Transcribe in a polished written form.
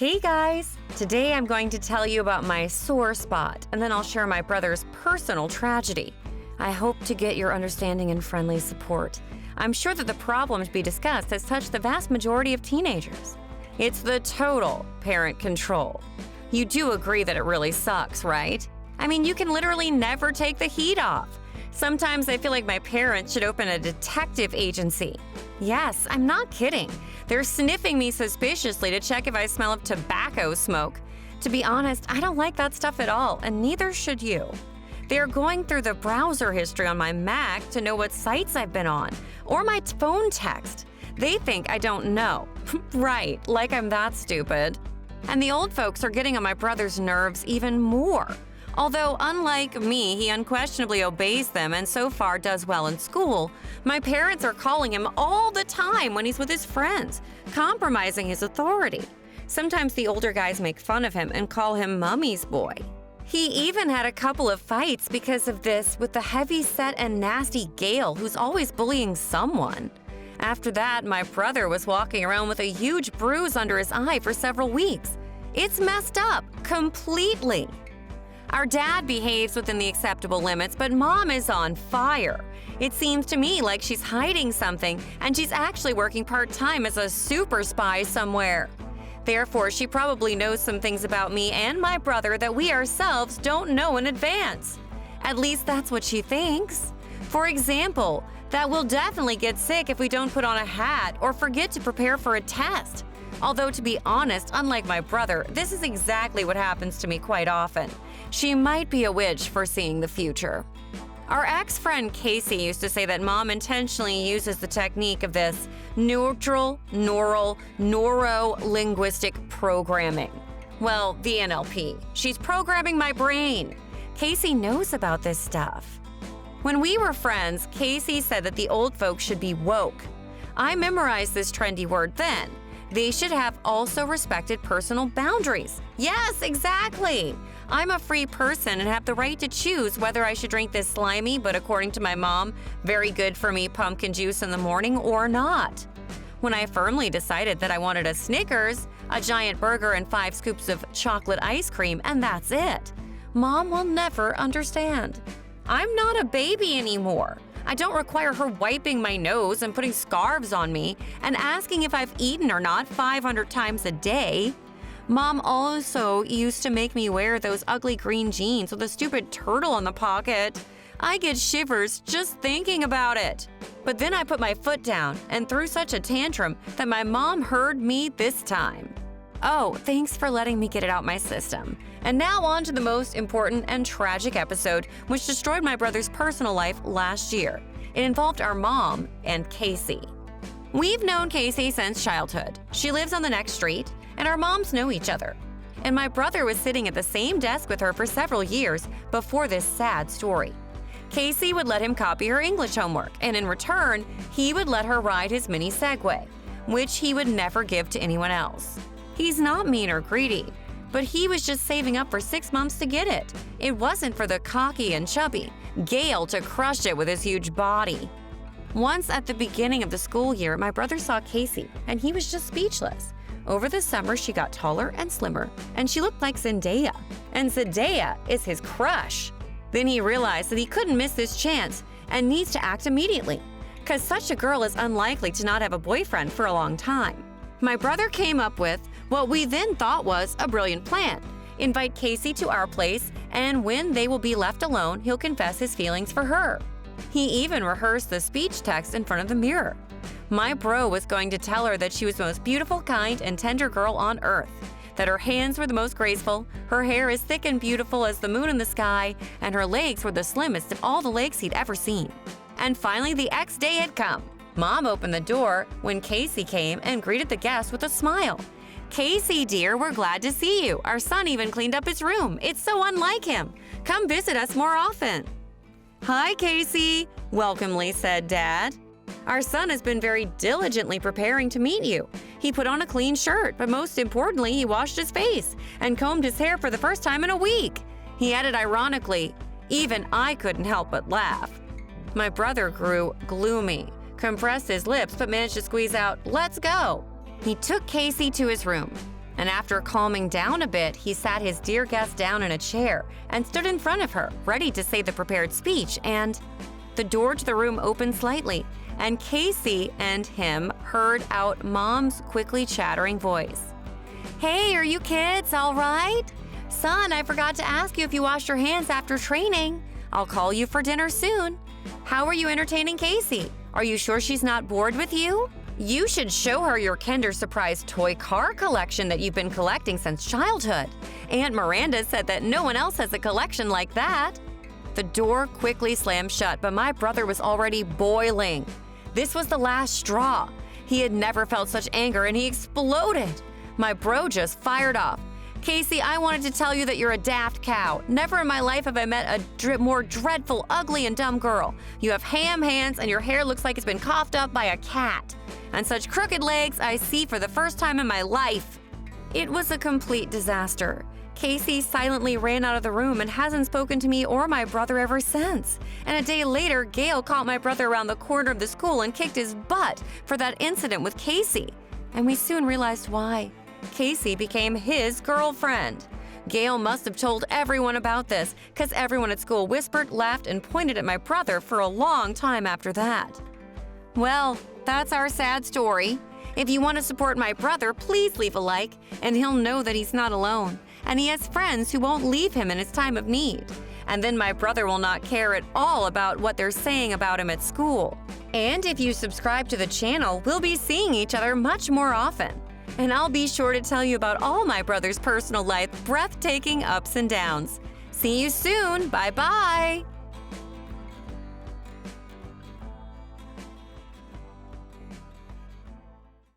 Hey guys! Today I'm going to tell you about my sore spot, and then I'll share my brother's personal tragedy. I hope to get your understanding and friendly support. I'm sure that the problem to be discussed has touched the vast majority of teenagers. It's the total parent control. You do agree that it really sucks, right? I mean, you can literally never take the heat off. Sometimes I feel like my parents should open a detective agency. Yes, I'm not kidding. They're sniffing me suspiciously to check if I smell of tobacco smoke. To be honest, I don't like that stuff at all, and neither should you. They are going through the browser history on my Mac to know what sites I've been on, or my phone text. They think I don't know. Right, like I'm that stupid. And the old folks are getting on my brother's nerves even more. Although, unlike me, he unquestionably obeys them and so far does well in school, my parents are calling him all the time when he's with his friends, compromising his authority. Sometimes the older guys make fun of him and call him Mummy's boy. He even had a couple of fights because of this with the heavy-set and nasty Gail, who's always bullying someone. After that, my brother was walking around with a huge bruise under his eye for several weeks. It's messed up, completely. Our dad behaves within the acceptable limits, but Mom is on fire. It seems to me like she's hiding something, and she's actually working part-time as a super spy somewhere. Therefore, she probably knows some things about me and my brother that we ourselves don't know in advance. At least that's what she thinks. For example, that we'll definitely get sick if we don't put on a hat or forget to prepare for a test. Although, to be honest, unlike my brother, this is exactly what happens to me quite often. She might be a witch foreseeing the future. Our ex-friend Casey used to say that Mom intentionally uses the technique of this neuro-linguistic programming. Well, the NLP. She's programming my brain. Casey knows about this stuff. When we were friends, Casey said that the old folks should be woke. I memorized this trendy word then. They should have also respected personal boundaries. Yes, exactly! I'm a free person and have the right to choose whether I should drink this slimy, but according to my mom, very good for me pumpkin juice in the morning or not. When I firmly decided that I wanted a Snickers, a giant burger, and 5 scoops of chocolate ice cream, and that's it. Mom will never understand. I'm not a baby anymore. I don't require her wiping my nose and putting scarves on me and asking if I've eaten or not 500 times a day. Mom also used to make me wear those ugly green jeans with a stupid turtle in the pocket. I get shivers just thinking about it. But then I put my foot down and threw such a tantrum that my mom heard me this time. Oh, thanks for letting me get it out my system. And now on to the most important and tragic episode which destroyed my brother's personal life last year. It involved our mom and Casey. We've known Casey since childhood. She lives on the next street, and our moms know each other. And my brother was sitting at the same desk with her for several years before this sad story. Casey would let him copy her English homework, and in return, he would let her ride his mini Segway, which he would never give to anyone else. He's not mean or greedy, but he was just saving up for 6 months to get it. It wasn't for the cocky and chubby Gail to crush it with his huge body. Once at the beginning of the school year, my brother saw Casey, and he was just speechless. Over the summer, she got taller and slimmer, and she looked like Zendaya. And Zendaya is his crush. Then he realized that he couldn't miss this chance and needs to act immediately, because such a girl is unlikely to not have a boyfriend for a long time. My brother came up with what we then thought was a brilliant plan. Invite Casey to our place, and when they will be left alone, he'll confess his feelings for her. He even rehearsed the speech text in front of the mirror. My bro was going to tell her that she was the most beautiful, kind, and tender girl on earth, that her hands were the most graceful, her hair as thick and beautiful as the moon in the sky, and her legs were the slimmest of all the legs he'd ever seen. And finally, the X day had come. Mom opened the door when Casey came and greeted the guests with a smile. "Casey, dear, we're glad to see you. Our son even cleaned up his room. It's so unlike him. Come visit us more often." "Hi, Casey," welcomely said Dad. "Our son has been very diligently preparing to meet you. He put on a clean shirt, but most importantly, he washed his face and combed his hair for the first time in a week." He added ironically, "Even I couldn't help but laugh." My brother grew gloomy, compressed his lips, but managed to squeeze out, "Let's go." He took Casey to his room, And after calming down a bit, he sat his dear guest down in a chair and stood in front of her, ready to say the prepared speech, and the door to the room opened slightly, and Casey and him heard out Mom's quickly chattering voice. "Hey, are you kids all right? Son, I forgot to ask you if you washed your hands after training. I'll call you for dinner soon. How are you entertaining Casey? Are you sure she's not bored with you? You should show her your Kinder Surprise toy car collection that you've been collecting since childhood. Aunt Miranda said that no one else has a collection like that." The door quickly slammed shut, but my brother was already boiling. This was the last straw. He had never felt such anger, and he exploded. My bro just fired off. "Casey, I wanted to tell you that you're a daft cow. Never in my life have I met a more dreadful, ugly, and dumb girl. You have ham hands, and your hair looks like it's been coughed up by a cat. And such crooked legs I see for the first time in my life." It was a complete disaster. Casey silently ran out of the room and hasn't spoken to me or my brother ever since. And a day later, Gail caught my brother around the corner of the school and kicked his butt for that incident with Casey. And we soon realized why. Casey became his girlfriend. Gail must have told everyone about this, because everyone at school whispered, laughed, and pointed at my brother for a long time after that. Well, that's our sad story. If you want to support my brother, please leave a like, and he'll know that he's not alone. And he has friends who won't leave him in his time of need. And then my brother will not care at all about what they're saying about him at school. And if you subscribe to the channel, we'll be seeing each other much more often. And I'll be sure to tell you about all my brother's personal life, breathtaking ups and downs. See you soon. Bye-bye.